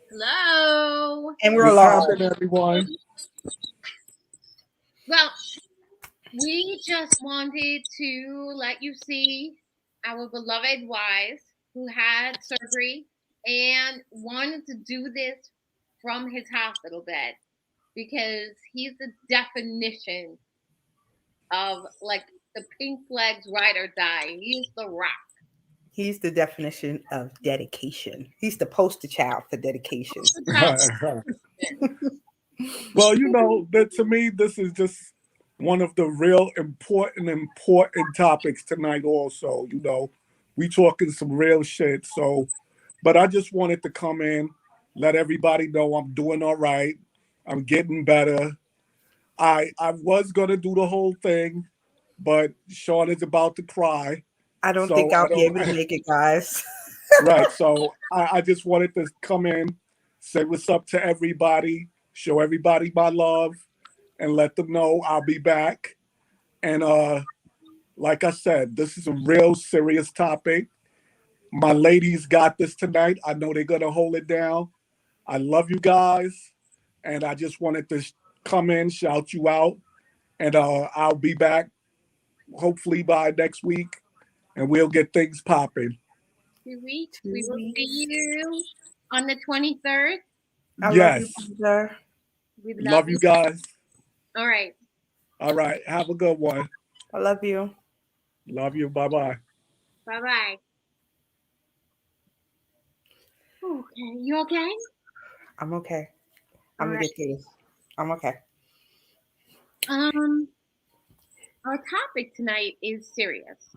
Hello. And we're What's live. happening, everyone? Well, we just wanted to let you see our beloved Wise who had surgery and wanted to do this from his hospital bed because he's the definition of like the Pink Flags ride or die. He's the rock. He's the definition of dedication. He's the poster child for dedication. Well, that to me, this is just one of the real important topics tonight. Also, we talking some real shit. So, but I just wanted to come in, let everybody know I'm doing all right. I'm getting better. I was gonna do the whole thing, but Sean is about to cry, I don't think so I I'll be don't. able to make it, guys. Right. So I just wanted to come in, say what's up to everybody, show everybody my love, and let them know I'll be back. And like I said, this is a real serious topic. My ladies got this tonight. I know they're gonna hold it down. I love you guys, and I just wanted to come in, shout you out, and I'll be back hopefully by next week, and we'll get things popping. 2 weeks. We 2 will see weeks. you on the 23rd. I love you, Yes, brother. We love love you. you guys. All right. All right, have a good one. I love you. Love you. Bye bye. Bye bye. Okay. You okay? I'm okay. All I'm gonna right. get through this. I'm okay. Um, our topic tonight is serious.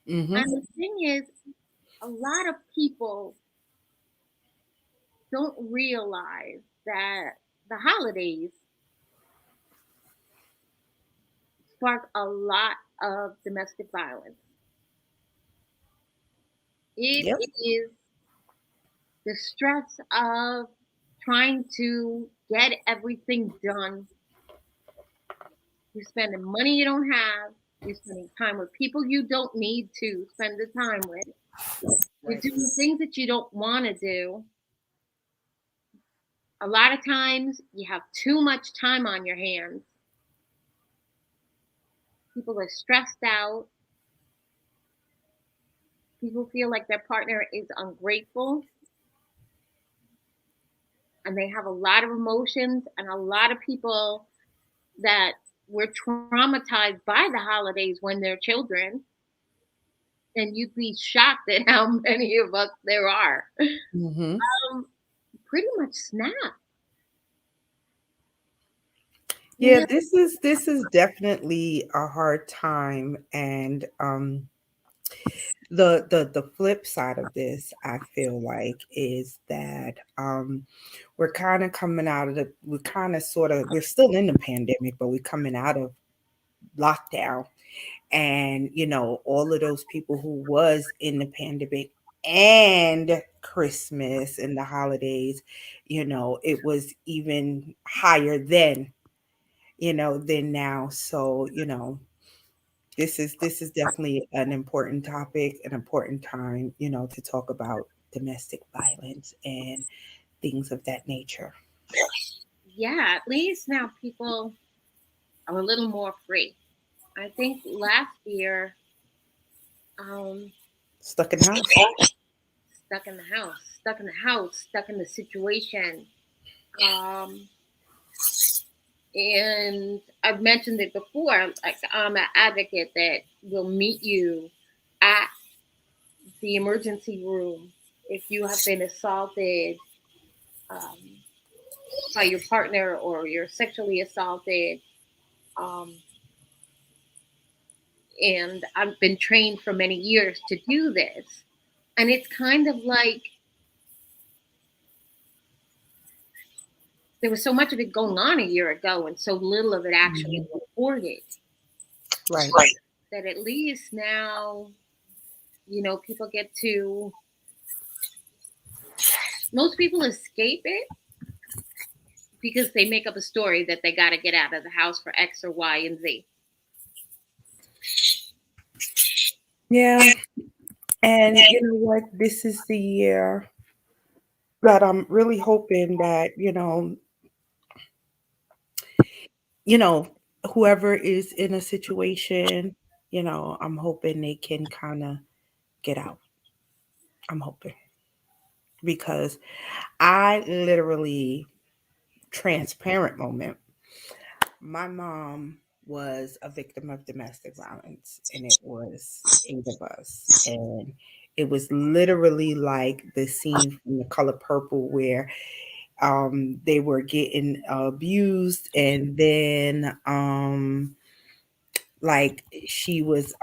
Mm-hmm. And the thing is, a lot of people don't realize that the holidays spark a lot of domestic violence. It Yep. is the stress of trying to get everything done. You're spending money you don't have. You're spending time with people you don't need to spend the time with. You're Right. doing things that you don't want to do. A lot of times you have too much time on your hands. People are stressed out. People feel like their partner is ungrateful. And they have a lot of emotions, and a lot of people that were traumatized by the holidays when they're children. And you'd be shocked at how many of us there are. Mm-hmm. Pretty much snap. Yeah, Yeah. this is definitely a hard time, and the flip side of this, I feel like, is that we're kind of coming out of we're kind of sort of, we're still in the pandemic, but we're coming out of lockdown, and all of those people who was in the pandemic and Christmas and the holidays, it was even higher then, than now. So this is definitely an important topic, an important time, to talk about domestic violence and things of that nature. Yeah, at least now people are a little more free. I think last year, um, Stuck in the house. stuck in the situation. Um, and I've mentioned it before. Like, I'm an advocate that will meet you at the emergency room if you have been assaulted um, by your partner or you're sexually assaulted. Um, and I've been trained for many years to do this. And it's kind of like there was so much of it going on a year ago and so little of it actually Mhm. reported Right. that at least now, people get to, most people escape it because they make up a story that they got to get out of the house for X or Y and Z. Yeah. And you know what? This is the year But I'm really hoping that, you know, whoever is in a situation, I'm hoping they can kind of get out. I'm hoping because I literally, transparent moment, my mom was a victim of domestic violence, and it was 8 of us. And it was literally like the scene from The Color Purple where they were getting abused, and then like she was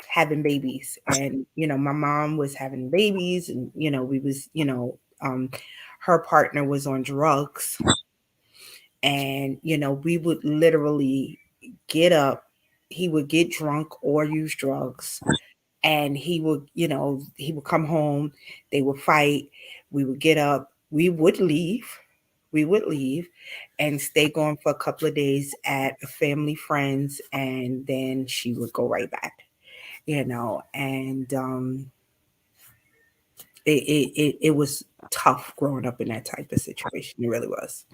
having babies, and my mom was having babies, and we was her partner was on drugs, and we would literally get up, he would get drunk or use drugs, and he would come home, they would fight, we would get up, we would leave and stay gone for a couple of days at a family friends, and then she would go right back, and it was tough growing up in that type of situation. It really was.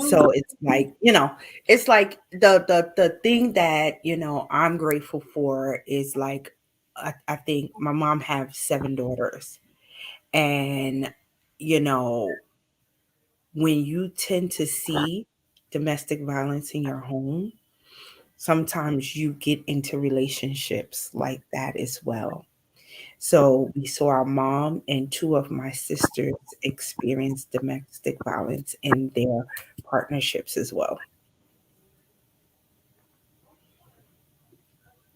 So it's like, it's like the thing that, I'm grateful for is like, I think my mom have 7 daughters, and you know when you tend to see domestic violence in your home, sometimes you get into relationships like that as well. So we saw our mom and 2 of my sisters experience domestic violence in their partnerships as well.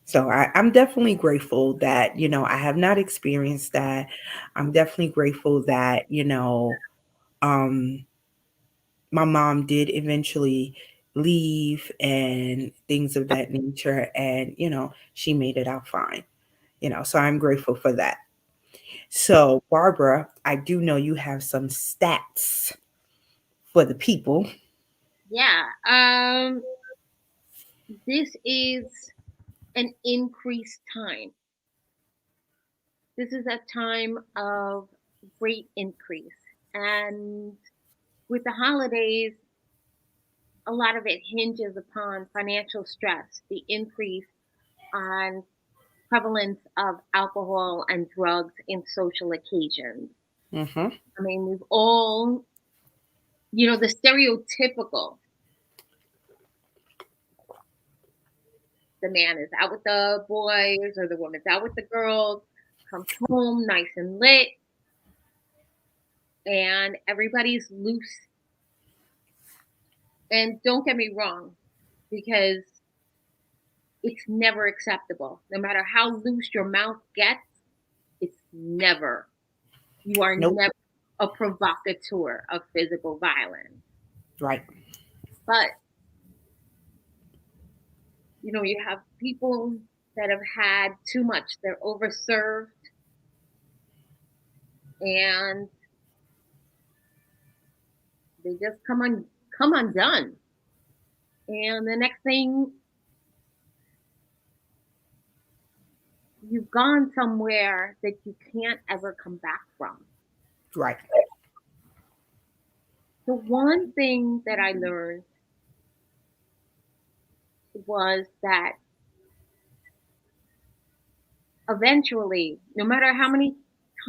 So I'm definitely grateful that, I have not experienced that. I'm definitely grateful that, um, my mom did eventually leave and things of that nature. And, she made it out fine, so I'm grateful for that. So, Barbara, I do know you have some stats for the people. Yeah. This is an increased time. This is a time of great increase. And with the holidays, a lot of it hinges upon financial stress, the increase on prevalence of alcohol and drugs in social occasions. Mm-hmm. I mean, we've all, the stereotypical, the man is out with the boys or the woman's out with the girls, comes home nice and lit, and everybody's loose. And don't get me wrong, because it's never acceptable. No matter how loose your mouth gets, it's never, you are Nope. never a provocateur of physical violence. Right. But, you have people that have had too much, they're overserved, and they just come undone. And the next thing, you've gone somewhere that you can't ever come back from. Right. The one thing that I learned was that eventually, no matter how many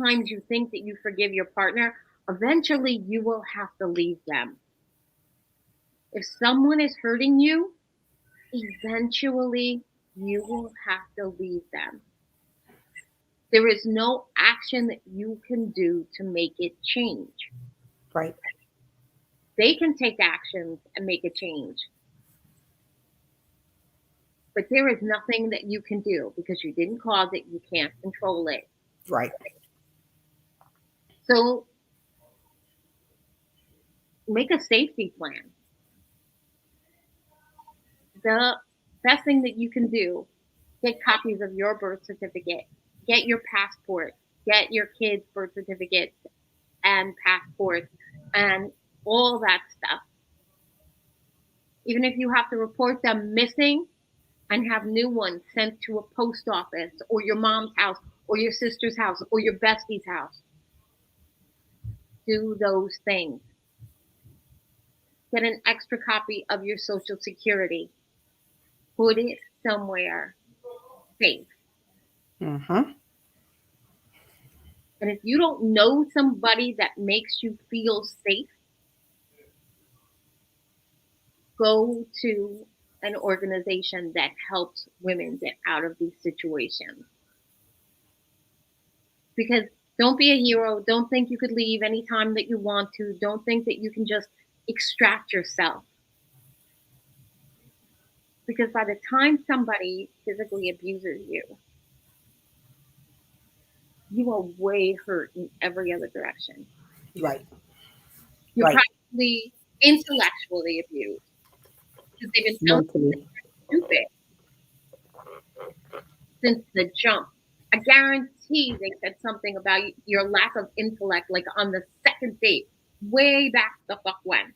times you think that you forgive your partner, eventually you will have to leave them. If someone is hurting you, eventually you will have to leave them. There is no action that you can do to make it change. Right. They can take actions and make a change, but there is nothing that you can do because you didn't cause it, you can't control it. Right. So make a safety plan. The best thing that you can do, get copies of your birth certificate, get your passport, get your kids' birth certificates and passports, and all that stuff. Even if you have to report them missing, and have new ones sent to a post office or your mom's house or your sister's house or your bestie's house. Do those things. Get an extra copy of your Social Security. Put it somewhere safe. Mm-hmm. And if you don't know somebody that makes you feel safe, go to an organization that helps women get out of these situations. Because don't be a hero. Don't think you could leave anytime that you want to. Don't think that you can just extract yourself. Because by the time somebody physically abuses you, you are way hurt in every other direction. Right. You're Right. probably intellectually abused because they've been telling you Mentally. stupid since the jump. I guarantee they said something about your lack of intellect, like on the second date, way back the fuck when.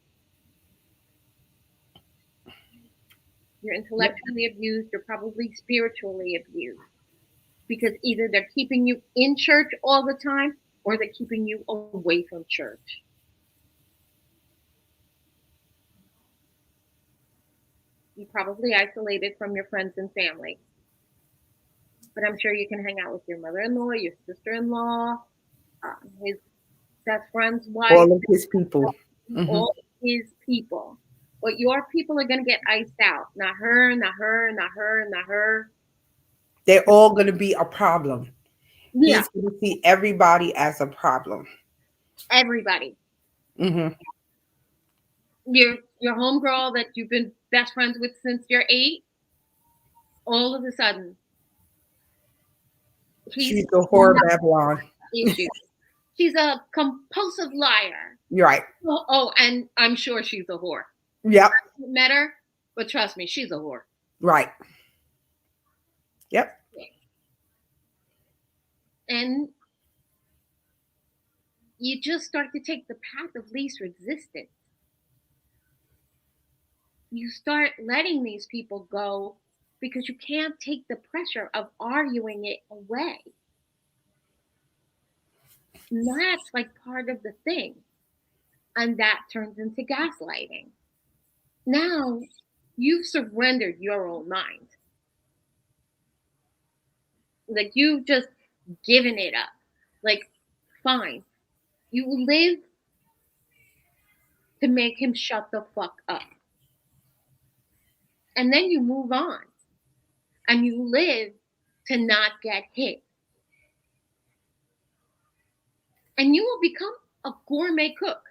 You're intellectually abused, you're probably spiritually abused. Because either they're keeping you in church all the time or they're keeping you away from church. You're probably isolated from your friends and family. But I'm sure you can hang out with your mother-in-law, your sister-in-law, his best friend's wife. All of his people. Mm-hmm. All his people. But your people are going to get iced out. Not her, not her, not her, not her. They're all going to be a problem. Yeah. He's going to see everybody as a problem. Everybody. Mm-hmm. Your homegirl that you've been best friends with since you're 8, all of a sudden, she's a whore Babylon. She's a compulsive liar. You're right. Oh, and I'm sure she's a whore. Yep. I haven't met her, but trust me, she's a whore. Right. Yep. And you just start to take the path of least resistance. You start letting these people go because you can't take the pressure of arguing it away. And that's like part of the thing. And that turns into gaslighting. Now you've surrendered your own mind. Like you've just given it up. Like, fine. You live to make him shut the fuck up. And then you move on. And you live to not get hit. And you will become a gourmet cook.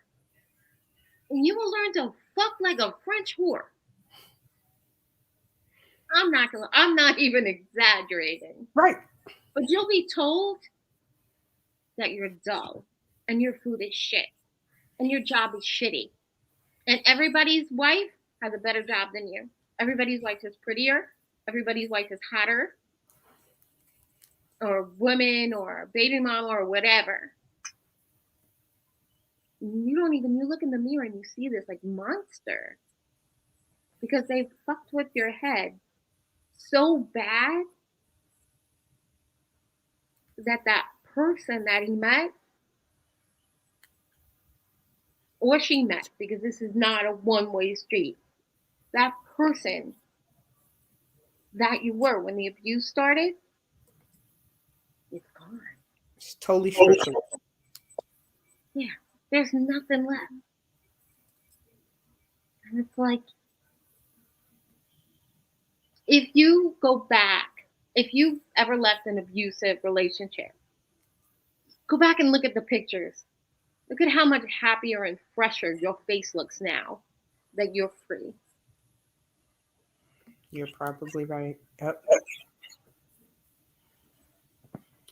And you will learn to fuck like a French whore. I'm not even exaggerating. Right. But you'll be told that you're dull and your food is shit and your job is shitty. And everybody's wife has a better job than you. Everybody's wife is prettier. Everybody's wife is hotter. Or woman or baby mama or whatever. You look in the mirror and you see this like monster. Because they fucked with your head so bad that person that he met or she met, because this is not a one-way street, that person that you were when the abuse started, it's gone. It's totally stripped. Yeah, there's nothing left. And it's like, if you go back, if you've ever left an abusive relationship, go back and look at the pictures. Look at how much happier and fresher your face looks now that you're free. You're probably right. Yep.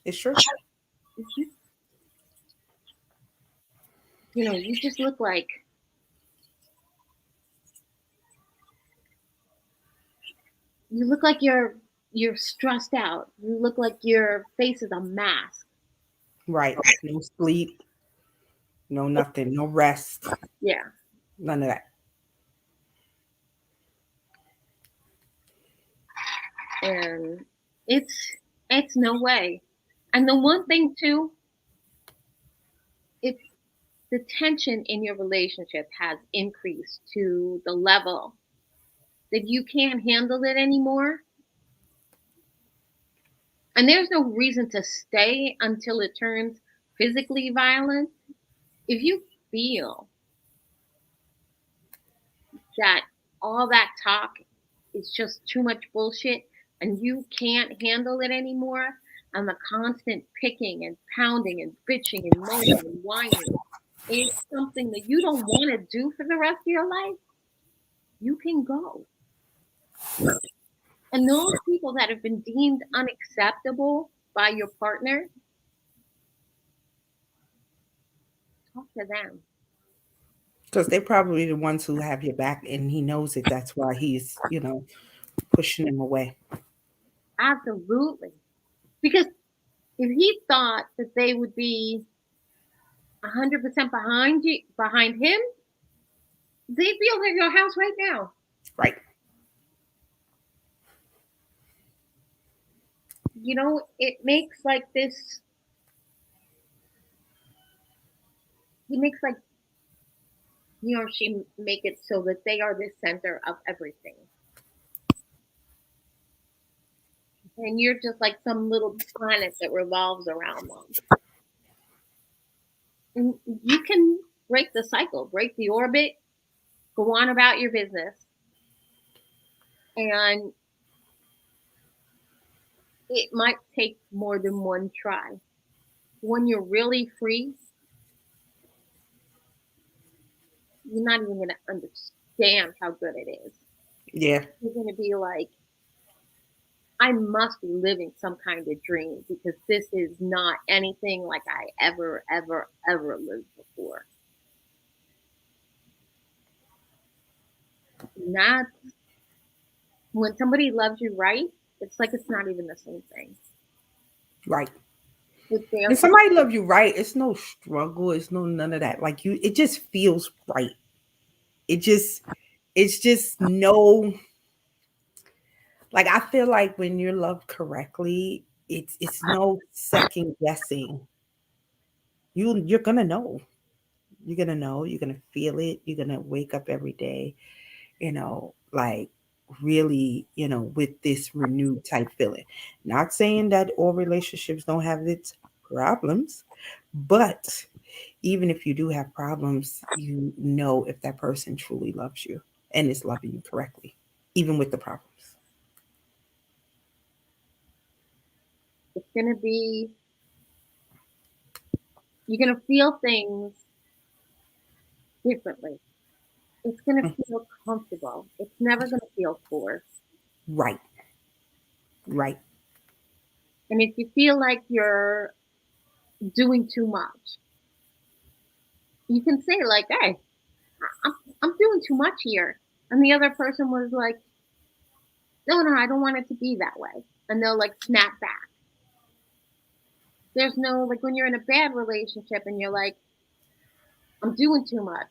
It's true. You know, you just look like you're stressed out. You look like your face is a mask. Right. No sleep. No nothing. No rest. Yeah. None of that. And it's no way. And the one thing too, if the tension in your relationship has increased to the level that you can't handle it anymore, and there's no reason to stay until it turns physically violent. If you feel that all that talk is just too much bullshit and you can't handle it anymore, and the constant picking and pounding and bitching and moaning and whining is something that you don't want to do for the rest of your life, you can go. And those people that have been deemed unacceptable by your partner, talk to them. Because they're probably the ones who have your back, and he knows it. That's why he's, pushing them away. Absolutely. Because if he thought that they would be 100% behind him, they'd be over at your house right now. Right. It makes like this. He makes like he or she make it so that they are the center of everything. And you're just like some little planet that revolves around them. And you can break the cycle, break the orbit, go on about your business. And it might take more than one try. When you're really free, you're not even going to understand how good it is. Yeah. You're going to be like, I must be living some kind of dream, because this is not anything like I ever, ever, ever lived before. And that's when somebody loves you right, it's like it's not even the same thing. Right. With their When somebody love you right, it's no struggle. It's no none of that. Like it just feels right. It's just no. Like I feel like when you're loved correctly, it's no second guessing. You're gonna know. You're gonna know. You're gonna feel it. You're gonna wake up every day, like really, with this renewed type feeling. Not saying that all relationships don't have its problems, but even if you do have problems, you know if that person truly loves you and is loving you correctly, even with the problems. It's going to be, you're going to feel things differently. It's going to feel comfortable. It's never going to feel forced. Right. Right. And if you feel like you're doing too much, you can say like, hey, I'm doing too much here. And the other person was like, no, I don't want it to be that way. And they'll like snap back. There's no, like when you're in a bad relationship and you're like, I'm doing too much.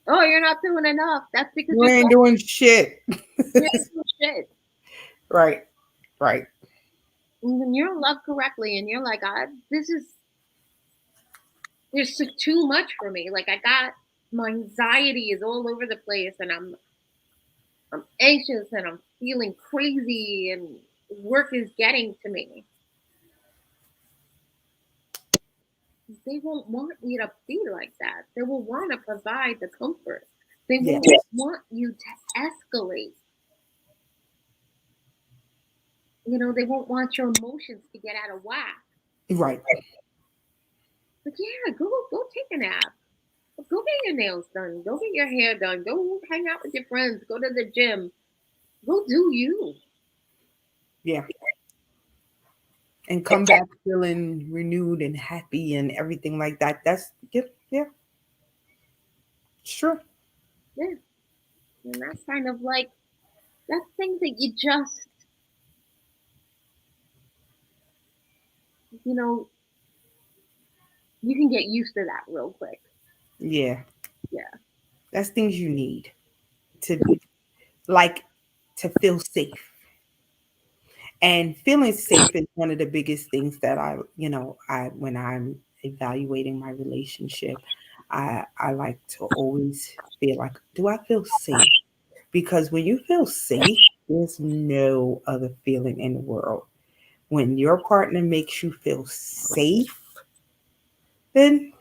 Oh, you're not doing enough. That's because you ain't doing shit. You ain't doing shit. Right. Right. And when you're loved correctly and you're like, there's too much for me. Like my anxiety is all over the place, and I'm anxious and I'm feeling crazy, and work is getting to me. They won't want you to be like that. They will want to provide the comfort. They won't want you to escalate. They won't want your emotions to get out of whack. Right. But yeah, go take a nap. Go get your nails done. Go get your hair done. Go hang out with your friends. Go to the gym. Go do you. Yeah. And come back feeling renewed and happy and everything like that. That's yeah. It's true. Yeah. And that's kind of like, that's things that you just, you can get used to that real quick. Yeah. Yeah. That's things you need to feel safe. And feeling safe is one of the biggest things that when I'm evaluating my relationship, I like to always feel like, do I feel safe? Because when you feel safe, there's no other feeling in the world. When your partner makes you feel safe, then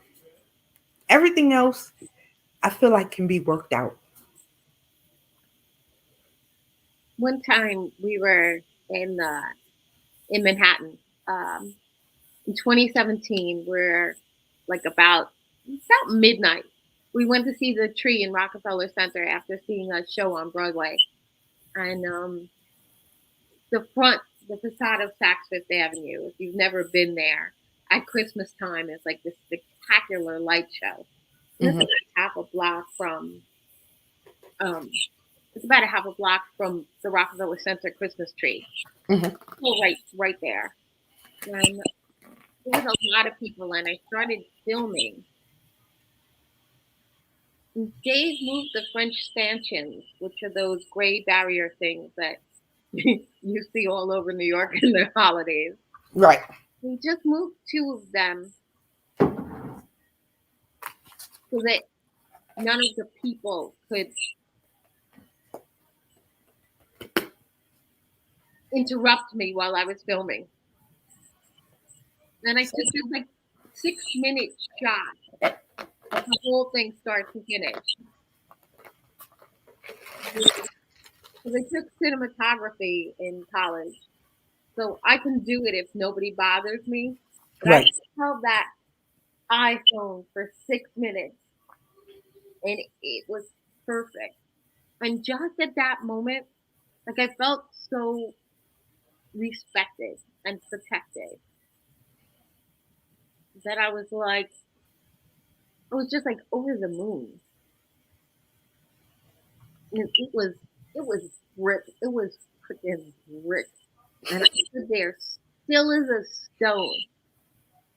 everything else I feel like can be worked out. One time we were in Manhattan, in 2017. We're like about midnight. We went to see the tree in Rockefeller Center after seeing a show on Broadway, and the front, the facade of Saks Fifth Avenue. If you've never been there, at Christmas time, it's like this spectacular light show. And Mhm. it's half a block from, um, it's about a half a block from the Rockefeller Center Christmas tree. Mhm. So right there. And there was a lot of people, and I started filming. And Dave moved the French stanchions, which are those gray barrier things that you see all over New York in the holidays. Right. We just moved two of them so that none of the people could interrupt me while I was filming. And I took this like 6-minute shot, the whole thing start to finish. Because I took cinematography in college, so I can do it if nobody bothers me. But Right. I held that iPhone for 6 minutes, and it was perfect. And just at that moment, like I felt so respected and protected that I was just like over the moon. And it was brick. It was freaking brick. And I stood there still as a stone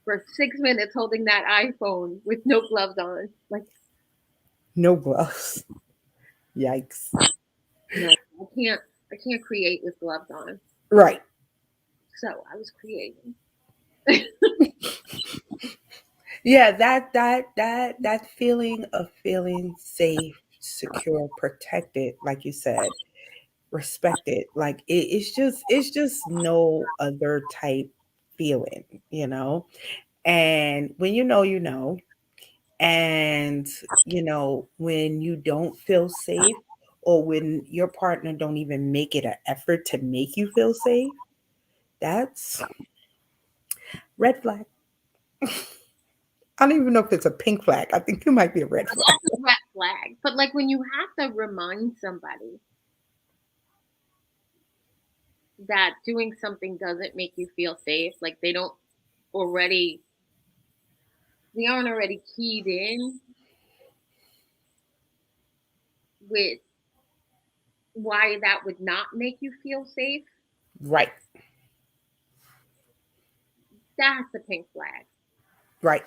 for 6 minutes holding that iPhone with no gloves on. Like, No gloves. Yikes. no, I can't create with gloves on. Right. So I was creating. Yeah, that feeling of feeling safe, secure, protected, like you said, respected. Like it's just no other type feeling, you know? And when you know, and when you don't feel safe, or when your partner don't even make it an effort to make you feel safe, that's red flag. I don't even know if it's a pink flag. I think it might be a red flag. That's a red flag. But like when you have to remind somebody that doing something doesn't make you feel safe, like they aren't already keyed in with why that would not make you feel safe, Right, that's a pink flag. right.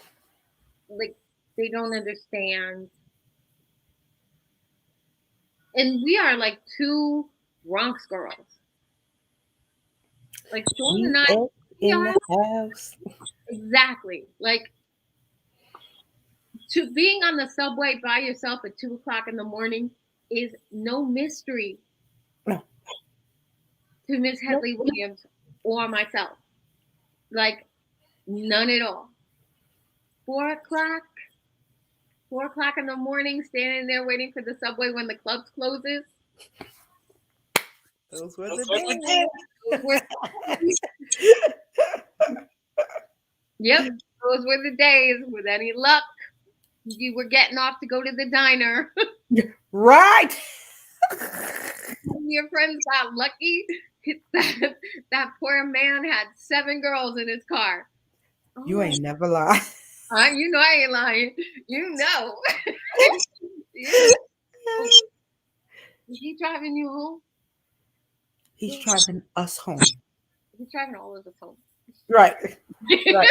Like they don't understand. And we are like two Bronx girls. Like Sean We and I, up we in are the house. exactly like to being on the subway by yourself at 2 o'clock in the morning is no mystery No, to Miss no. Hedley Williams or myself. Like none at all. 4 o'clock, 4 o'clock in the morning, standing there waiting for the subway when the club closes. Those were the days. Yep, those were the days. With any luck, you were getting off to go to the diner. Right. Your friends got lucky. That poor man had 7 girls in his car. You ain't never lied. You know I ain't lying. You know. Yeah. Is he driving you home? He's driving us home. He's driving all of us home. Right. Right.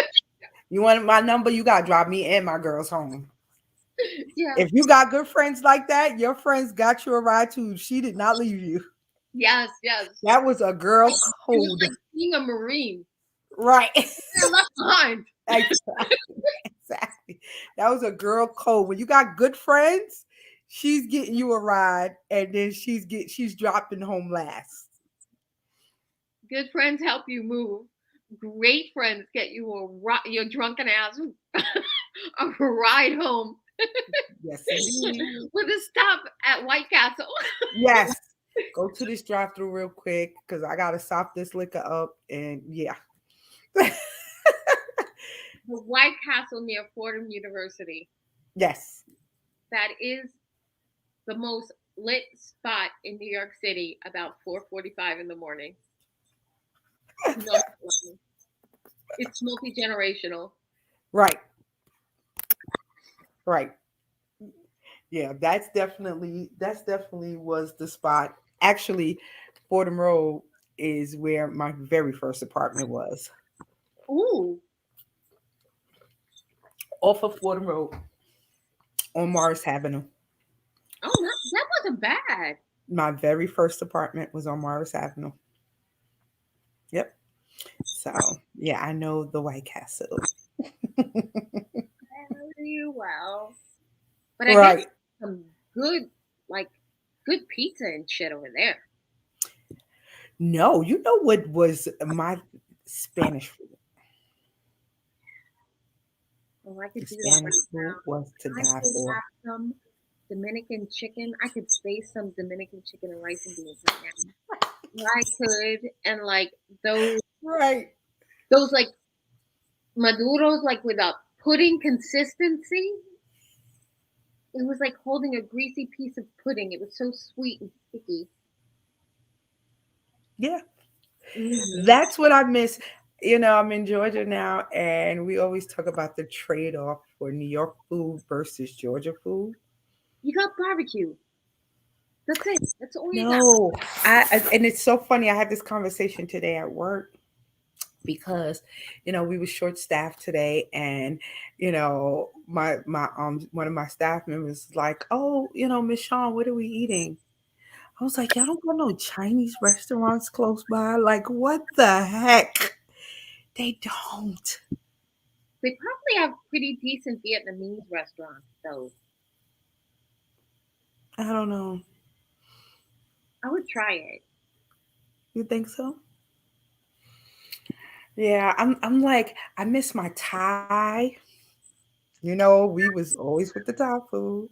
You want my number? You gotta drive me and my girls home. Yeah. If you got good friends like that, your friends got you a ride too. She did not leave you. Yes, yes. That was a girl It was code. like being a Marine. Right. You're left behind. Exactly. That was a girl code. When you got good friends, she's getting you a ride, and then she's dropping home last. Good friends help you move. Great friends get you your drunken ass a ride home Yes, indeed. with a stop at White Castle. Yes. Go to this drive-through real quick because I gotta sop this liquor up, and yeah. The White Castle near Fordham University. Yes. That is the most lit spot in New York City about 4:45 in the morning. No, it's multi-generational. Right. Right. Yeah, that's definitely was the spot. Actually, Fordham Road is where my very first apartment was. Ooh, Off of Fordham Road on Morris Avenue. oh, that wasn't bad. My very first apartment was on Morris Avenue. Yep. So yeah, I know the White Castle. Very well. But I guess Right. some good, like, good pizza and shit over there. No, you know what was my Spanish food? Oh, I could The do that Spanish right food now. was to I die could for. have some Dominican chicken. I could space some Dominican chicken and rice and beans right now. I could, and like those Right. those like maduros, like with a pudding consistency. It was like holding a greasy piece of pudding. It was so sweet and sticky. Yeah. Hmm. That's what I miss. I'm in Georgia now, and we always talk about the trade-off for New York food versus Georgia food. You got barbecue. That's it. That's all you got. No, and it's so funny. I had this conversation today at work because we were short staffed today, and my one of my staff members was like, "Oh, Miss Shawn, what are we eating?" I was like, "Y'all don't got no Chinese restaurants close by? Like, what the heck?" They don't. They probably have pretty decent Vietnamese restaurants, though. I don't know. I would try it. You think so? Yeah, I'm like, I miss my Thai. We was always with the Thai food.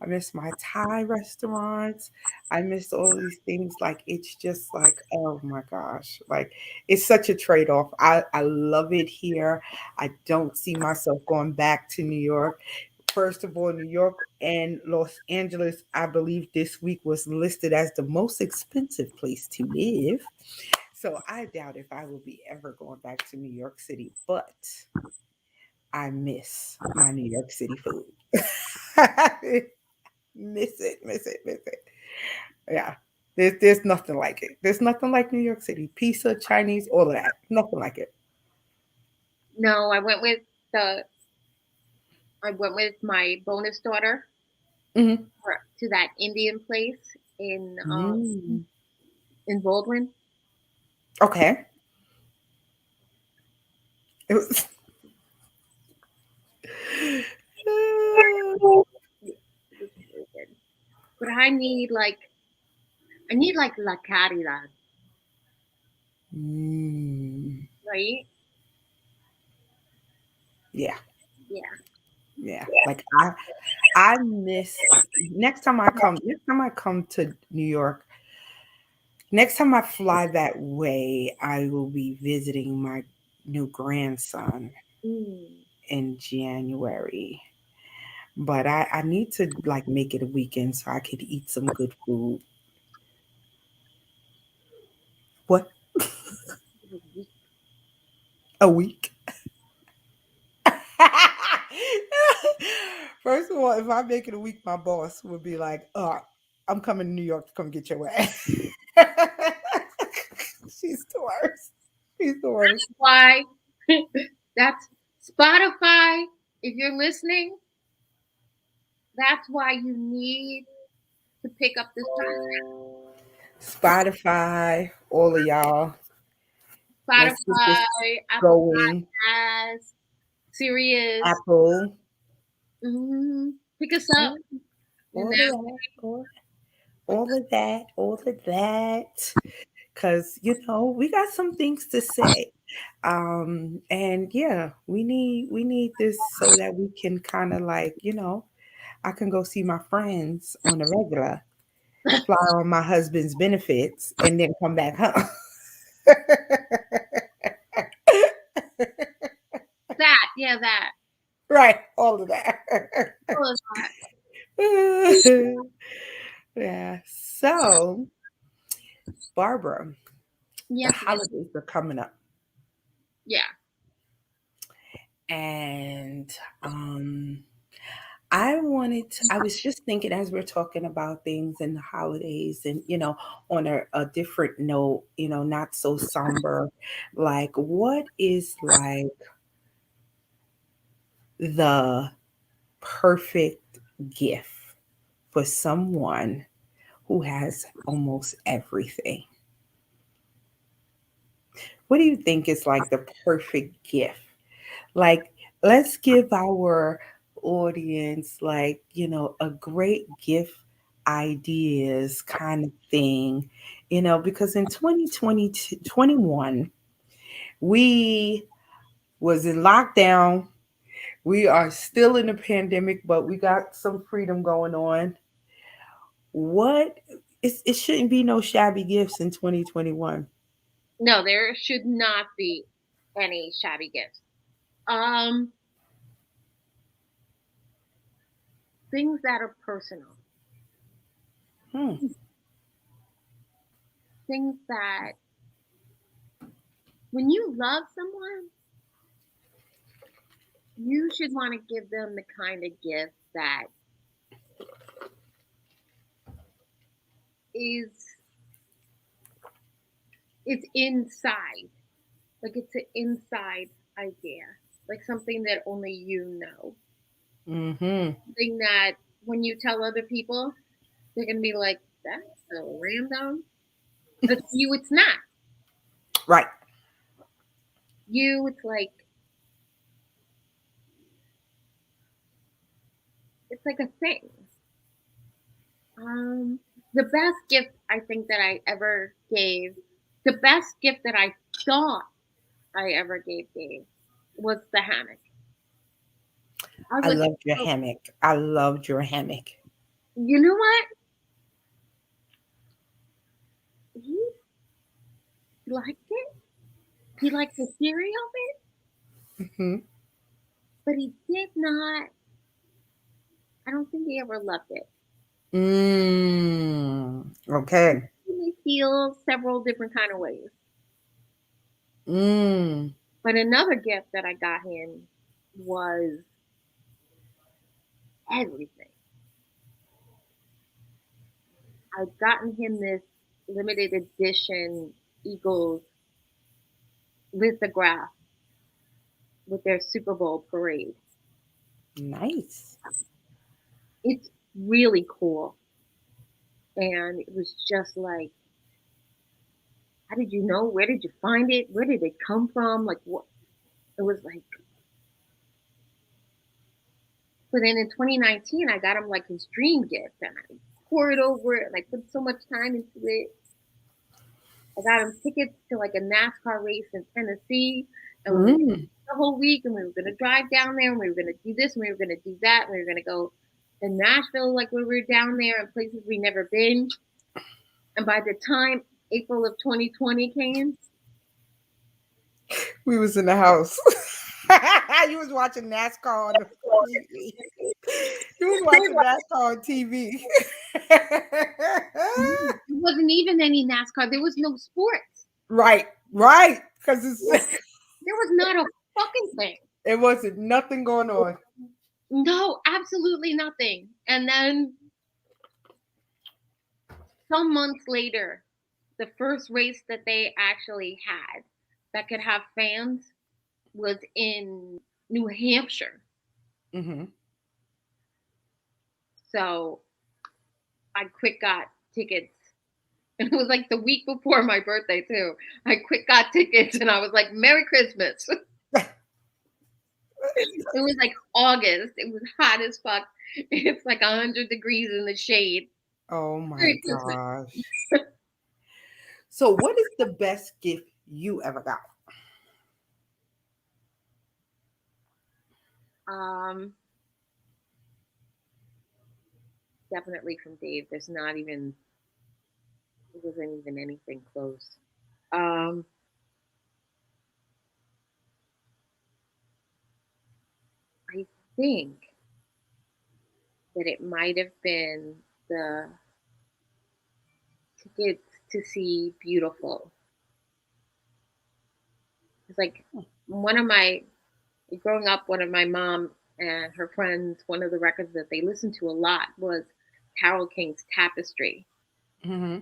I miss my Thai restaurants. I miss all these things. Like it's just like, oh my gosh. Like it's such a trade-off. I love it here. I don't see myself going back to New York. First of all, New York and Los Angeles, I believe this week was listed as the most expensive place to live. So I doubt if I will be ever going back to New York City, but I miss my New York City food. Miss it, miss it, miss it. Yeah. There's nothing like it. There's nothing like New York City. Pizza, Chinese, all of that. Nothing like it. No, the I went with my bonus daughter Mhm. to that Indian place Mm. in Baldwin. Okay. It was It was really good. But I need like La Caridad, Mm. right? Yeah. Yeah. Yeah. Like I miss next time I come to New York, next time I fly that way, I will be visiting my new grandson Mm. in January. But I need to like make it a weekend so I could eat some good food. What? A week? First of all, if I make it a week, my boss would be like, I'm coming to New York to come get your ass. She's the worst. She's the worst. Why? That's Spotify. If you're listening, that's why you need to pick up this podcast. Spotify, all of y'all. Let's get this Spotify, Apple going. Podcasts, Sirius. Apple. Pick us up. All And of that. All of that. All of that. Because, we got some things to say. And yeah, we need this so that we can kind of like, I can go see my friends on a regular, fly on my husband's benefits, and then come back home. that. Right, all of that. All of that. Yeah. So, Barbara, Yes, the ma'am. holidays are coming up, Yeah. and I was just thinking as we're talking about things and the holidays, and on a different note, not so somber, like what is like the perfect gift for someone who has almost everything? What do you think is like the perfect gift? Like, let's give our audience like, a great gift ideas kind of thing, because in 2020 21 we was in lockdown. We are still in the pandemic, but we got some freedom going on. What it shouldn't be no shabby gifts in 2021. No, there should not be any shabby gifts. Things that are personal. Hmm. Things that when you love someone, you should want to give them the kind of gift that is it's inside. Like it's an inside idea. Like something that only you know. Mm-hmm. Something that when you tell other people, they're gonna be like, that's so random. But to you it's not. Right. You it's like a thing. Um, the best gift I think that I ever gave, the best gift that I thought I ever gave Dave was the hammock. I was I like, loved your oh, hammock. I loved your hammock. you know what? He liked it. He liked the theory of it, Mm-hmm. but he did not. I don't think he ever loved it. Okay. He made me feel several different kind of ways. Mm. But another gift that I got him was everything. I'd gotten him this limited edition Eagles lithograph with their Super Bowl parade. Nice. It's really cool. And it was just like, how did you know? Where did you find it? Where did it come from? Like, what? It was like, but then in 2019, I got him like his dream gift and I poured over it and I put so much time into it. I got him tickets to like a NASCAR race in Tennessee, and we were Mm. the whole week, and we were gonna drive down there, and we were gonna do this, and we were gonna do that, and we were gonna go to Nashville, like when we were down there, and places we never been. And by the time April of 2020 came, We was in the house. You was watching NASCAR on the TV. You was watching NASCAR on TV. it wasn't even any NASCAR. There was no sports. Right, right. Because There was not a fucking thing. it wasn't nothing going on. No, absolutely nothing. And then some months later, the first race that they actually had that could have fans was in New Hampshire. Mm-hmm. So I quick got tickets And it was like the week before my birthday too. I quick got tickets and I was like, Merry Christmas. It was like August. It was hot as fuck. It's like 100 degrees in the shade. Oh my Merry Christmas. gosh. So what is the best gift you ever got? Definitely from Dave. There's not even, it wasn't even anything close. I think that it might have been the tickets to see Beautiful. It's like one of my, growing up, one of my mom and her friends, one of the records that they listened to a lot was Carole King's Tapestry. Mm-hmm.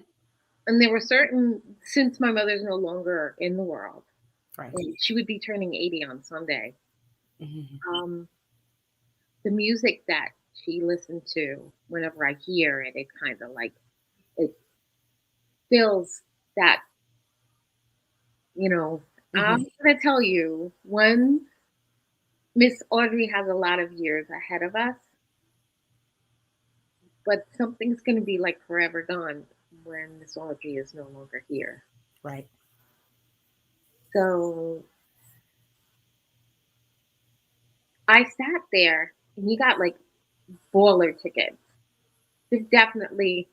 And there were certain, since my mother's no longer in the world, Right. and she would be turning 80 on Sunday, Mm-hmm. the music that she listened to, whenever I hear it, it kind of like, it feels that, you know, I'm going to tell you, when Miss Audrey has a lot of years ahead of us, but something's going to be like forever gone when Miss Audrey is no longer here. Right. So I sat there and you got like baller tickets. There's definitely,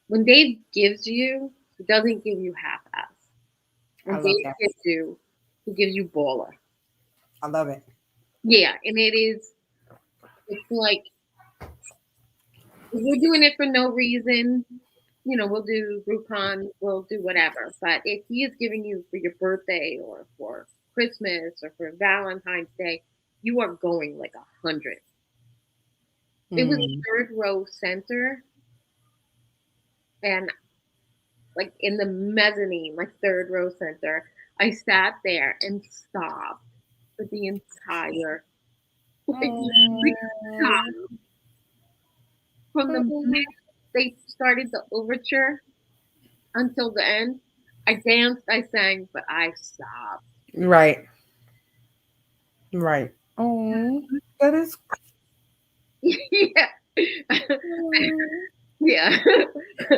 when Dave gives you, he doesn't give you half-ass. When I love Dave that. gives you, he gives you baller. I love it. Yeah, and it's like, if we're doing it for no reason, we'll do Groupon, we'll do whatever. But if he is giving you for your birthday or for Christmas or for Valentine's Day, you are going like 100. It was a third row center, and like in the mezzanine, like third row center, I sat there and sobbed for the entire, sobbed. From the moment they started the overture until the end. I danced, I sang, but I sobbed. Right. Right. Oh, that is. Yeah. Yeah.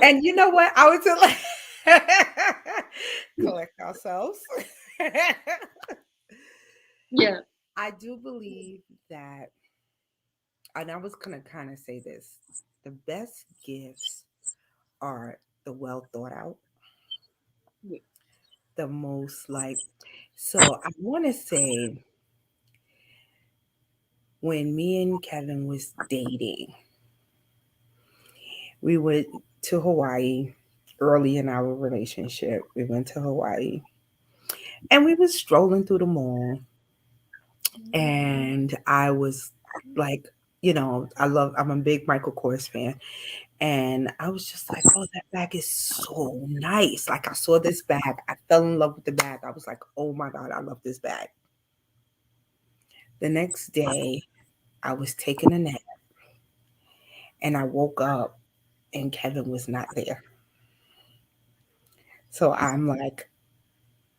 And you know what? I was like, collect ourselves. Yeah. I do believe that, and I was going to kind of say this, the best gifts are the well thought out, Yeah. the most like, so I want to say when me and Kevin was dating, we went to Hawaii early in our relationship. We went to Hawaii and we was strolling through the mall, and I was like, I'm a big Michael Kors fan. And I was just like, oh, that bag is so nice. Like, I saw this bag. I fell in love with the bag. I was like, oh my God, I love this bag. The next day, I was taking a nap and I woke up and Kevin was not there. So I'm like,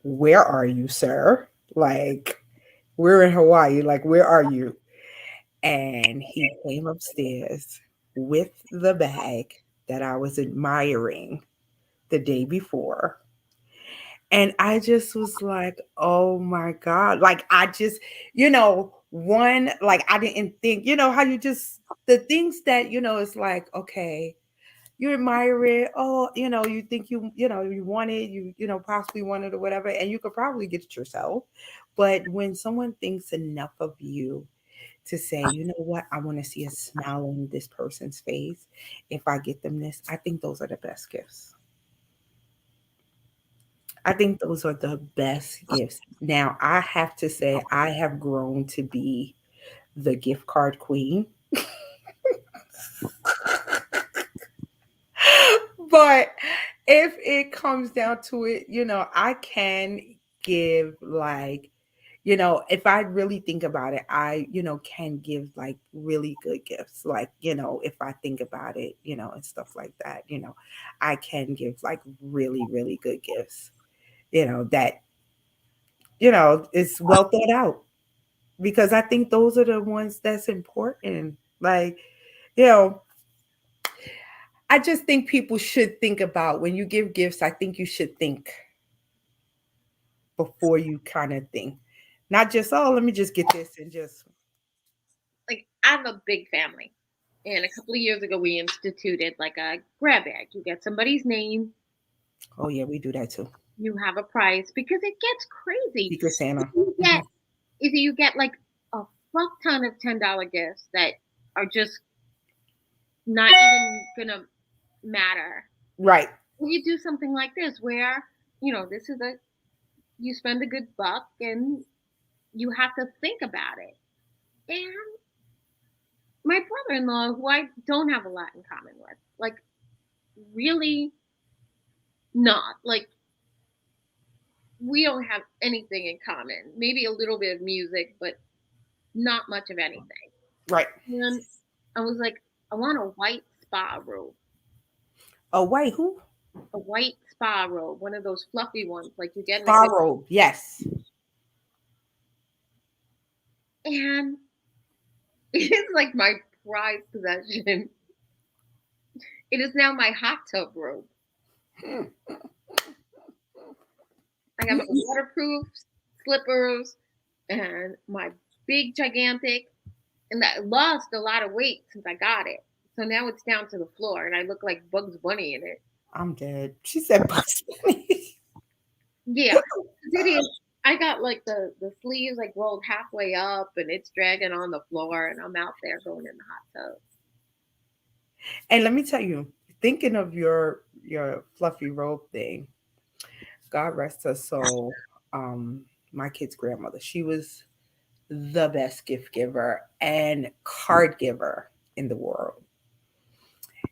where are you, sir? Like, we're in Hawaii. Like, where are you? And he came upstairs with the bag that I was admiring the day before. And I just was like, oh my God. Like, I just, one, like, I didn't think, how you just, the things that, it's like, okay, you admire it. Oh, you think you want it, possibly want it or whatever. And you could probably get it yourself. But when someone thinks enough of you to say, you know what, I want to see a smile on this person's face if I get them this, I think those are the best gifts. I think those are the best gifts. Now, I have to say, I have grown to be the gift card queen. But if it comes down to it, I can give like, if I really think about it, I, can give like really good gifts. Like, if I think about it, and stuff like that, I can give like really, really good gifts, that, is well thought out, because I think those are the ones that's important. Like, you know, I just think people should think about when you give gifts, I think you should think before you kind of think. Not just, oh, let me just get this and just, Like, I have a big family. And a couple of years ago, we instituted like a grab bag. You get somebody's name, oh yeah, we do that too. you have a price because it gets crazy. Secret If Santa. you get, if you get like a fuck ton of $10 gifts that are just not even gonna matter, Right. you do something like this where this is you spend a good buck and you have to think about it. And my brother-in-law, who I don't have a lot in common with, like, really not. Like, we don't have anything in common. Maybe a little bit of music, but not much of anything. Right. And I was like, I want a white spa robe. Oh, wait, who? A white spa robe, one of those fluffy ones, like you get in Spa robe. Yes. And it's like my prized possession. It is now my hot tub robe. I got my waterproof slippers and my big gigantic, and that lost a lot of weight since I got it. So now it's down to the floor, and I look like Bugs Bunny in it. I'm dead. She said Bugs Bunny. Yeah, it is. I got like the sleeves like rolled halfway up, and it's dragging on the floor, and I'm out there going in the hot tub. And let me tell you, thinking of your fluffy robe thing, God rest her soul. My kid's grandmother, she was the best gift giver and card giver in the world.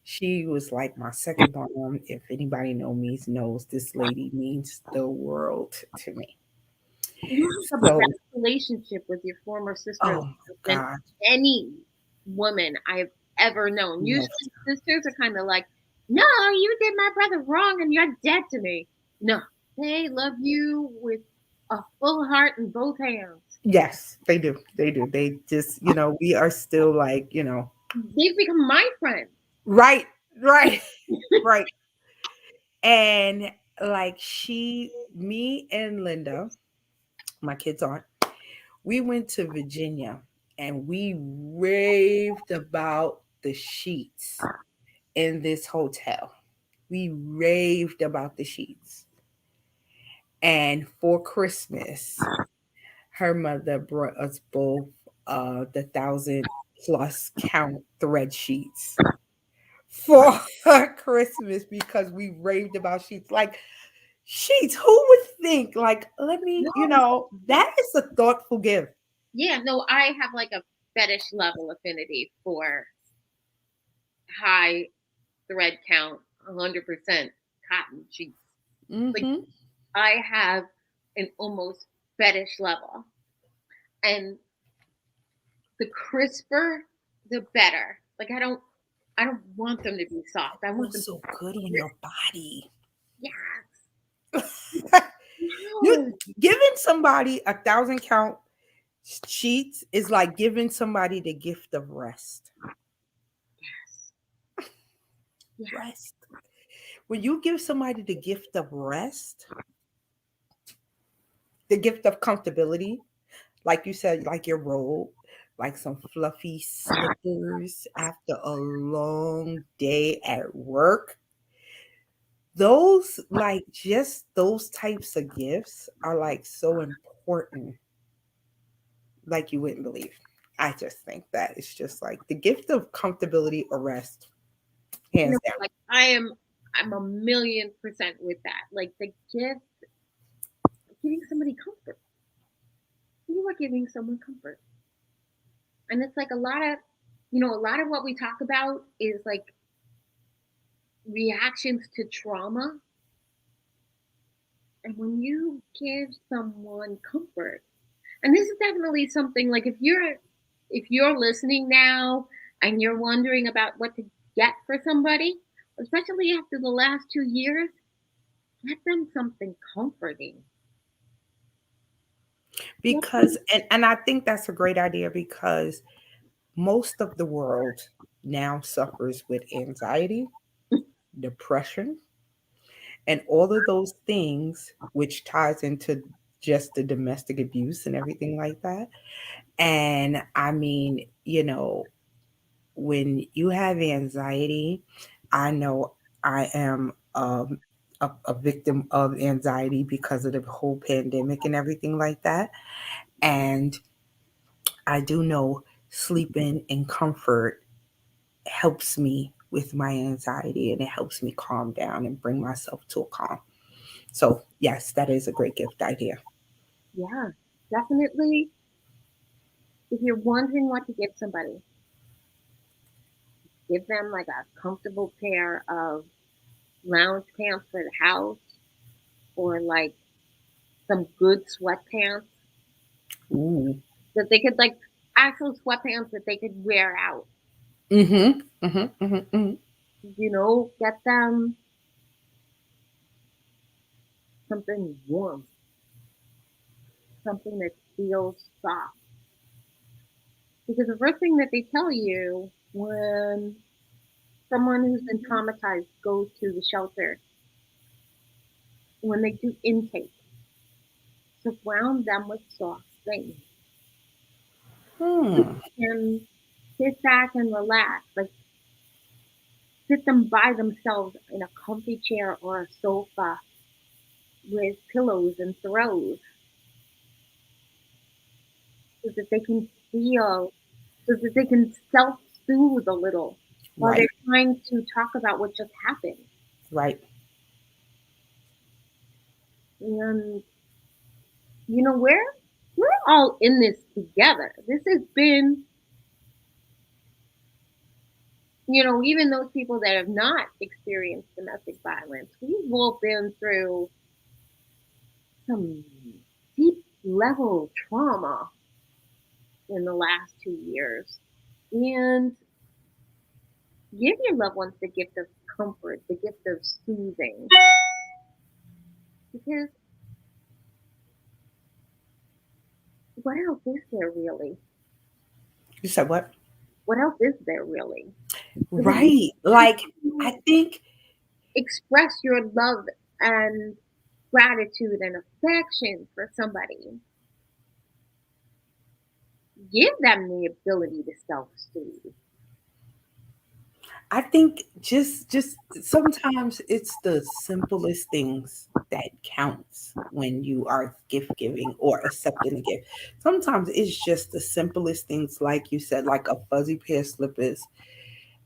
She was like my second mom. If anybody knows this lady means the world to me. You have the So, best relationship with your former sister oh than God, any woman I've ever known. yes, Usually, sisters are kind of like, "No, you did my brother wrong, and you're dead to me." No, they love you with a full heart and both hands. yes, they do. They do. They just, we are still like, They've become my friends. right, right, right. And like me and Linda, my kids aunt, we went to Virginia and we raved about the sheets in this hotel. We raved about the sheets. And for Christmas, her mother brought us both the 1,000+ count thread sheets for Christmas because we raved about sheets. Like, sheets, who would think? Like, let me, No. that is a thoughtful gift. Yeah, no, I have like a fetish level affinity for high thread count, 100% cotton sheets. Like, Mm-hmm. I have an almost fetish level. And the crisper, the better. Like, I don't want them to be soft. I want them So good on your body. yes. You giving somebody 1,000 count sheets is like giving somebody the gift of rest. Yes. Rest. When you give somebody the gift of rest, the gift of comfortability, like you said, like your robe, like some fluffy slippers after a long day at work. Those, like, just those types of gifts are like so important, like you wouldn't believe. I just think that it's just like the gift of comfortability or rest, hands down. Like I'm a million% with that. Like the gift, giving somebody comfort. You are giving someone comfort. And it's like a lot of what we talk about is like reactions to trauma. And when you give someone comfort, And this is definitely something like if you're listening now and you're wondering about what to get for somebody, especially after the last 2 years, get them something comforting. Because and I think that's a great idea because most of the world now suffers with anxiety, depression, and all of those things, which ties into just the domestic abuse and everything like that. And I mean, when you have anxiety, I know I am a victim of anxiety because of the whole pandemic and everything like that. And I do know sleeping in comfort helps me with my anxiety and it helps me calm down and bring myself to a calm. So, yes, that is a great gift idea. Yeah, definitely. If you're wondering what to give somebody, give them like a comfortable pair of lounge pants for the house or like some good sweatpants Ooh. that they could like actual sweatpants that they could wear out. Mm-hmm. Mm-hmm. Mm-hmm. Mm-hmm. Get them something warm, something that feels soft. Because the first thing that they tell you when someone who's been traumatized goes to the shelter, when they do intake, surround them with soft things. Hmm. And sit back and relax. Like sit them by themselves in a comfy chair or a sofa with pillows and throws so that they can feel, so that they can self soothe a little while they're Right. trying to talk about what just happened. Right. And you know, we're all in this together. This has been, even those people that have not experienced domestic violence, we've all been through some deep level trauma in the last 2 years. And give your loved ones the gift of comfort, the gift of soothing. Because what else is there really? You said what? What else is there really? If Right. Like, I you think, express your love and gratitude and affection for somebody, give them the ability to self-soothe. just sometimes it's the simplest things that counts when you are gift giving or accepting a gift. Sometimes it's just the simplest things, like you said, like a fuzzy pair of slippers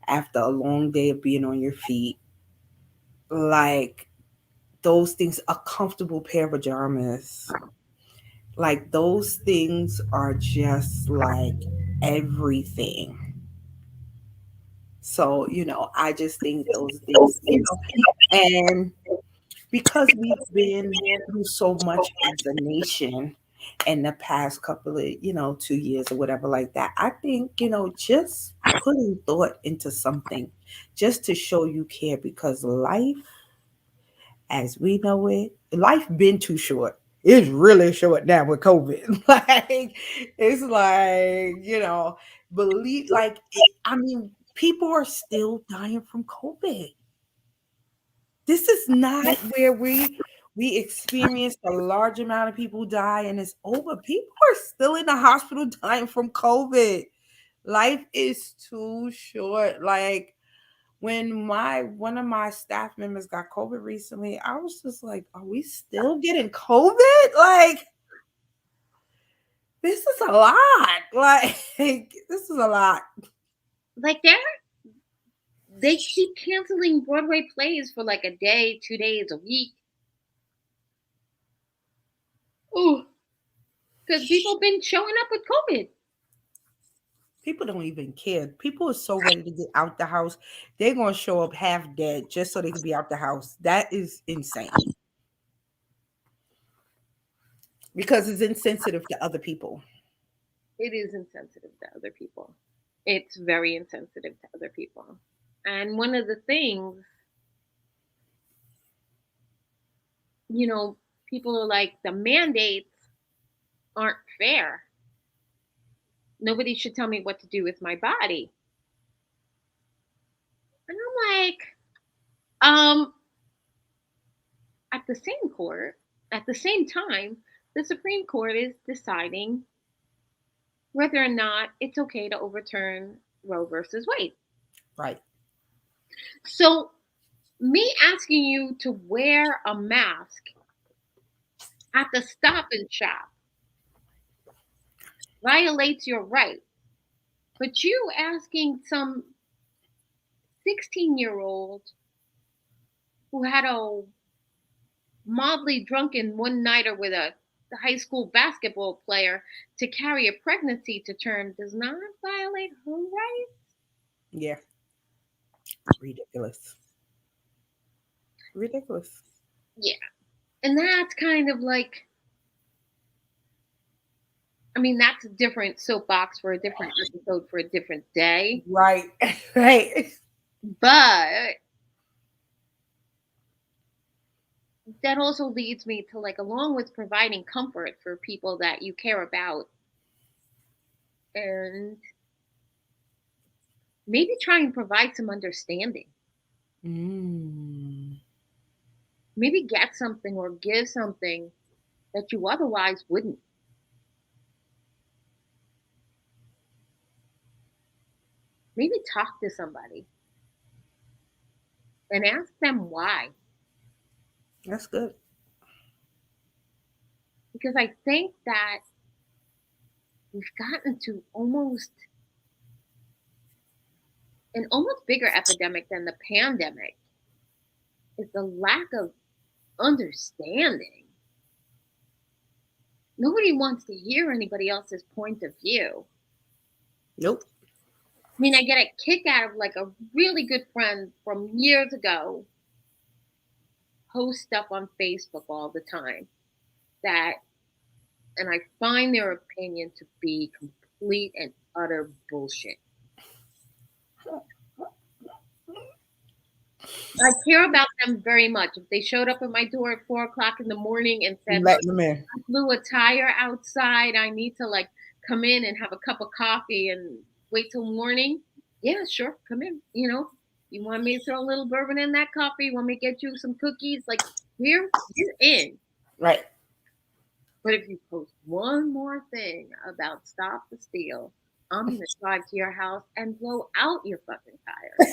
after a long day of being on your feet, like those things, a comfortable pair of pajamas. Like those things are just like everything. So, I just think those things, and because we've been through so much as a nation in the past couple of, 2 years or whatever like that, I think, just putting thought into something just to show you care because life as we know it, life been too short. It's really short now with COVID. Like it's like, believe like I mean, people are still dying from COVID. This is not where we experienced a large amount of people die and it's over. People are still in the hospital dying from COVID. Life is too short. Like when my one of my staff members got COVID recently, I was just like, are we still getting COVID? Like, this is a lot. Like, this is a lot. Like they keep canceling Broadway plays for like a day, 2 days, a week. Oh, because people been showing up with COVID. People don't even care. People are so ready to get out the house. They're gonna show up half dead just so they can be out the house. That is insane. Because it's insensitive to other people. It is insensitive to other people. It's very insensitive to other people. And one of the things, people are like, the mandates aren't fair. Nobody should tell me what to do with my body. And I'm like, at the same time, the Supreme Court is deciding whether or not it's okay to overturn Roe versus Wade. Right. So me asking you to wear a mask at the Stop and Shop violates your right. But you asking some 16-year-old who had a mildly drunken one-nighter with a high school basketball player to carry a pregnancy to term does not violate her rights? Yeah. Ridiculous. Ridiculous. Yeah. And that's kind of like, I mean, that's a different soapbox for a different episode for a different day. Right. Right. But that also leads me to, like, along with providing comfort for people that you care about, and maybe try and provide some understanding. Maybe get something or give something that you otherwise wouldn't. Maybe talk to somebody and ask them why. That's good. Because I think that we've gotten to an almost bigger epidemic than the pandemic is the lack of understanding. Nobody wants to hear anybody else's point of view. Nope. I mean, I get a kick out of, like, a really good friend from years ago post stuff on Facebook all the time and I find their opinion to be complete and utter bullshit. I care about them very much. If they showed up at my door at 4:00 in the morning and said, let them in. I blew a tire outside, I need to, like, come in and have a cup of coffee and wait till morning. Yeah, sure, come in. You want me to throw a little bourbon in that coffee? You want me to get you some cookies? Like, you're in. Right. But if you post one more thing about Stop the Steal, I'm going to drive to your house and blow out your fucking tire.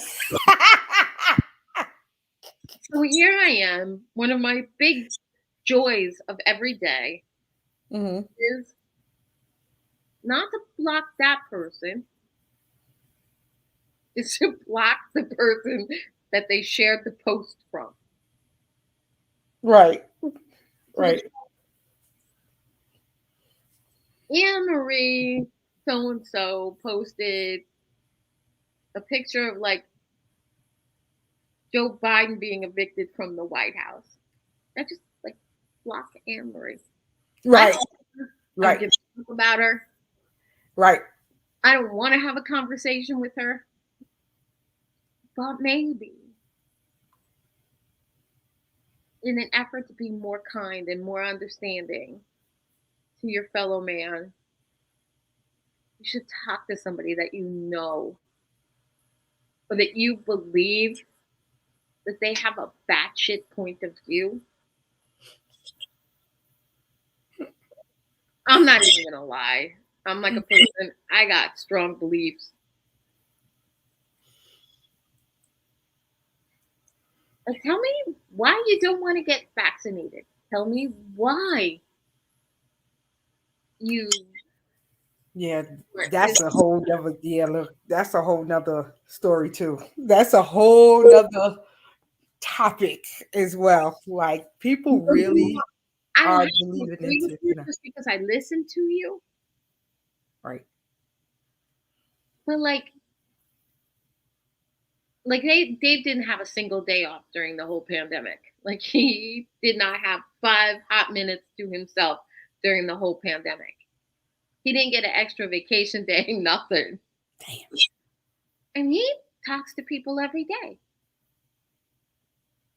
So here I am. One of my big joys of every day is not to block that person. It's to block the person that they shared the post from. Right. Right. Anne Marie so-and-so posted a picture of, like, Joe Biden being evicted from the White House. I just, like, block Anne Marie. Right. I don't give a fuck about her. Right. I don't want to have a conversation with her. But maybe, in an effort to be more kind and more understanding to your fellow man, you should talk to somebody that you know, or that you believe that they have a batshit point of view. I'm not even gonna lie. I'm like a person, I got strong beliefs. Like, tell me why you don't want to get vaccinated. Tell me why you. Yeah, that's a whole nother. Yeah, look, that's a whole nother story too. That's a whole nother topic as well. Like, people really are believing into, just because I listen to you. Right. But like Dave didn't have a single day off during the whole pandemic. Like, he did not have 5 hot minutes to himself during the whole pandemic. He didn't get an extra vacation day, nothing. Damn. And he talks to people every day.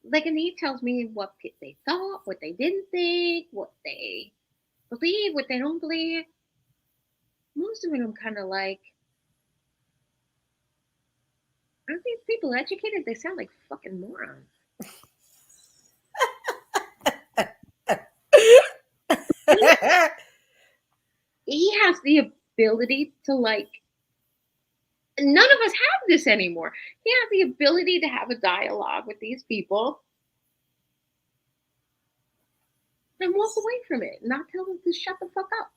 Like, and he tells me what they thought, what they didn't think, what they believe, what they don't believe. Most of it, I'm kind of like, aren't these people educated? They sound like fucking morons. He has the ability to, like, none of us have this anymore. He has the ability to have a dialogue with these people and walk away from it, not tell them to shut the fuck up.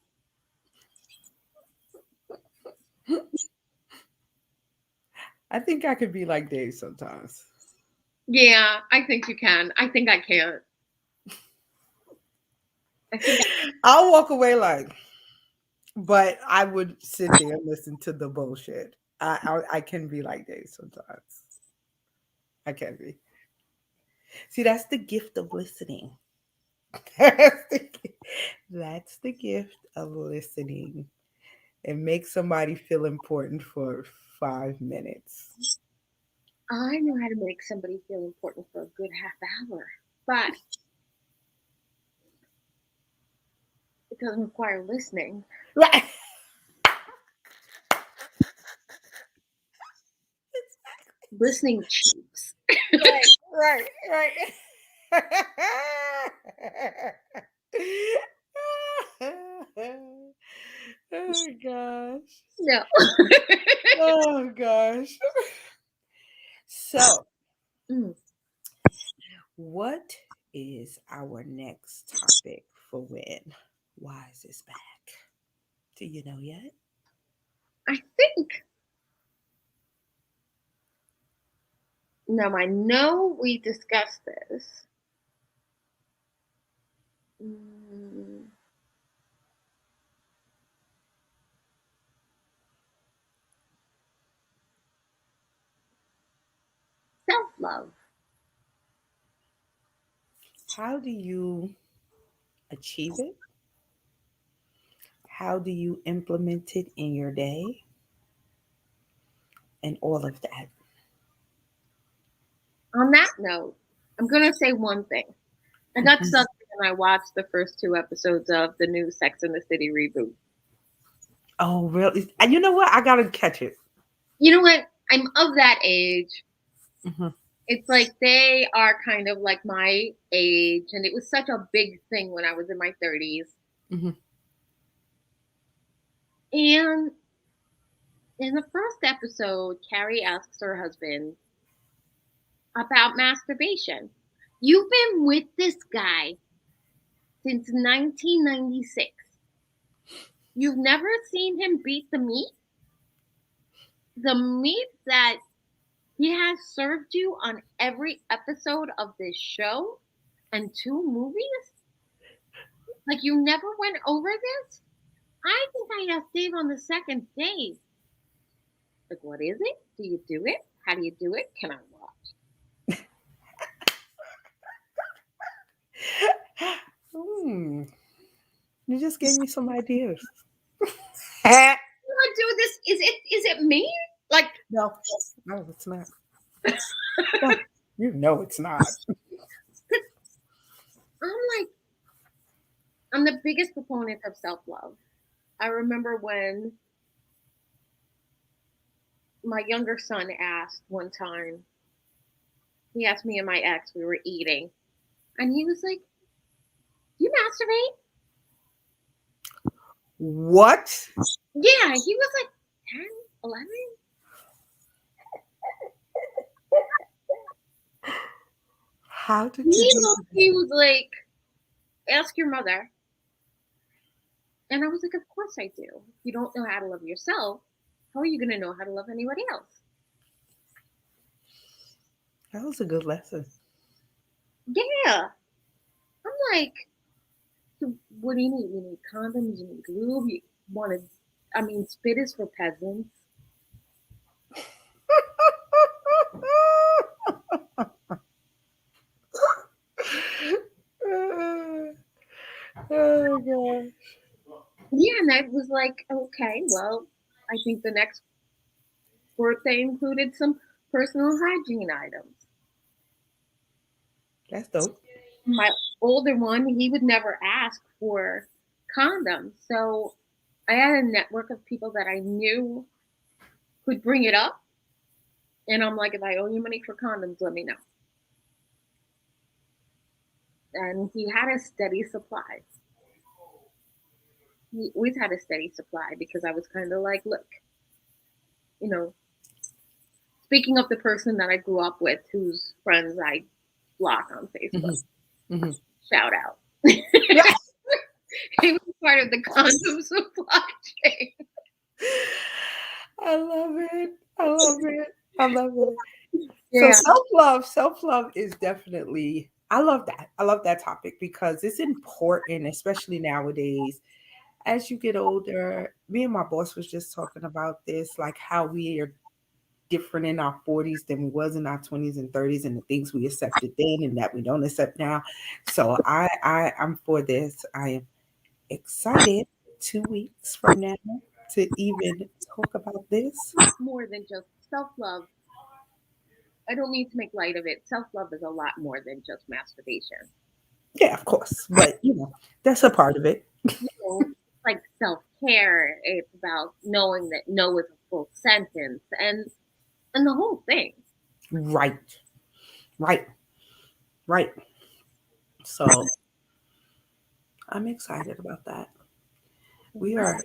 I think I could be like Dave sometimes. Yeah, I think you can. I think I can't. I'll walk away like, but I would sit there and listen to the bullshit. I can be like Dave sometimes. I can be. See, that's the gift of listening. That's the gift of listening. It makes somebody feel important for 5 minutes. I know how to make somebody feel important for a good half hour, but it doesn't require listening. Right. Listening cheaps. Right. Oh gosh. No. Oh gosh. So, what is our next topic for when Wise is back? Do you know yet? I think. Now, I know we discussed this. Self-love. How do you achieve it? How do you implement it in your day? And all of that. On that note, I'm going to say one thing. I got stuck when I watched the first 2 episodes of the new Sex and the City reboot. Oh, really? And you know what? I got to catch it. You know what? I'm of that age. Mm-hmm. It's like they are kind of like my age, and it was such a big thing when I was in my 30s. Mm-hmm. And in the first episode, Carrie asks her husband about masturbation. You've been with this guy since 1996. You've never seen him beat the meat? The meat that he has served you on every episode of this show and 2 movies? Like, you never went over this? I think I asked Dave on the second date. Like, what is it? Do you do it? How do you do it? Can I watch? You just gave me some ideas. You want to do this? Is it me? Like, no, it's not. No, you know it's not. I'm the biggest proponent of self-love. I remember when my younger son asked one time, he asked me and my ex, we were eating, and he was like, "You masturbate?" What? Yeah, he was like 10, 11. How did you He was like, "Ask your mother." And I was like, "Of course I do. If you don't know how to love yourself, how are you going to know how to love anybody else?" That was a good lesson. Yeah. I'm like, so what do you need? You need condoms, you need lube, you want to, I mean, spit is for peasants. Oh gosh. Yeah, and I was like, okay, well, I think the next birthday included some personal hygiene items. That's dope. My older one, he would never ask for condoms. So I had a network of people that I knew could bring it up. And I'm like, if I owe you money for condoms, let me know. And he had a steady supply. He always had a steady supply because I was kind of like, look, you know, speaking of the person that I grew up with, whose friends I block on Facebook, Mm-hmm. shout out. Yeah. He was part of the condom supply chain. I love it. I love it. I love it. Yeah. So self love is definitely. I love that. I love that topic because it's important, especially nowadays. As you get older, me and my boss was just talking about this, like how we are different in our 40s than we was in our 20s and 30s, and the things we accepted then and that we don't accept now. So I'm for this. I am excited 2 weeks from now to even talk about this. More than just self love. I don't mean to make light of it. Self love is a lot more than just masturbation. Yeah, of course, but that's a part of it. You know, like self care. It's about knowing that no is a full sentence and the whole thing. Right, right, right. So I'm excited about that. We are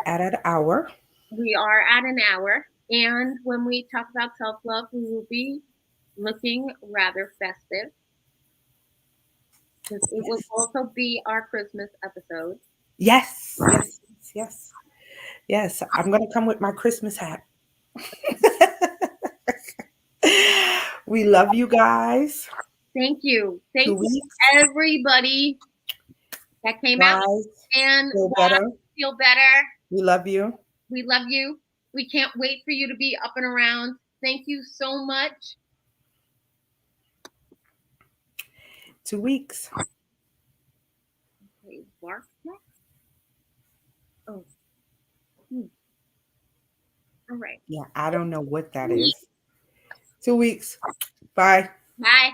at an hour. We are at an hour, and when we talk about self love, we will be looking rather festive because it will Yes, also be our Christmas episode. yes, yes, yes, yes. I'm gonna come with my Christmas hat. We love you guys. Thank you. Thank 2 you, weeks, everybody that came out guys. and Feel watched better. Feel Better. We love you. We love you. We can't wait for you to be up and around. Thank you so much. 2 weeks. Okay, bark next. Oh, all right. Yeah, I don't know what that is. 2 weeks. Bye. Bye.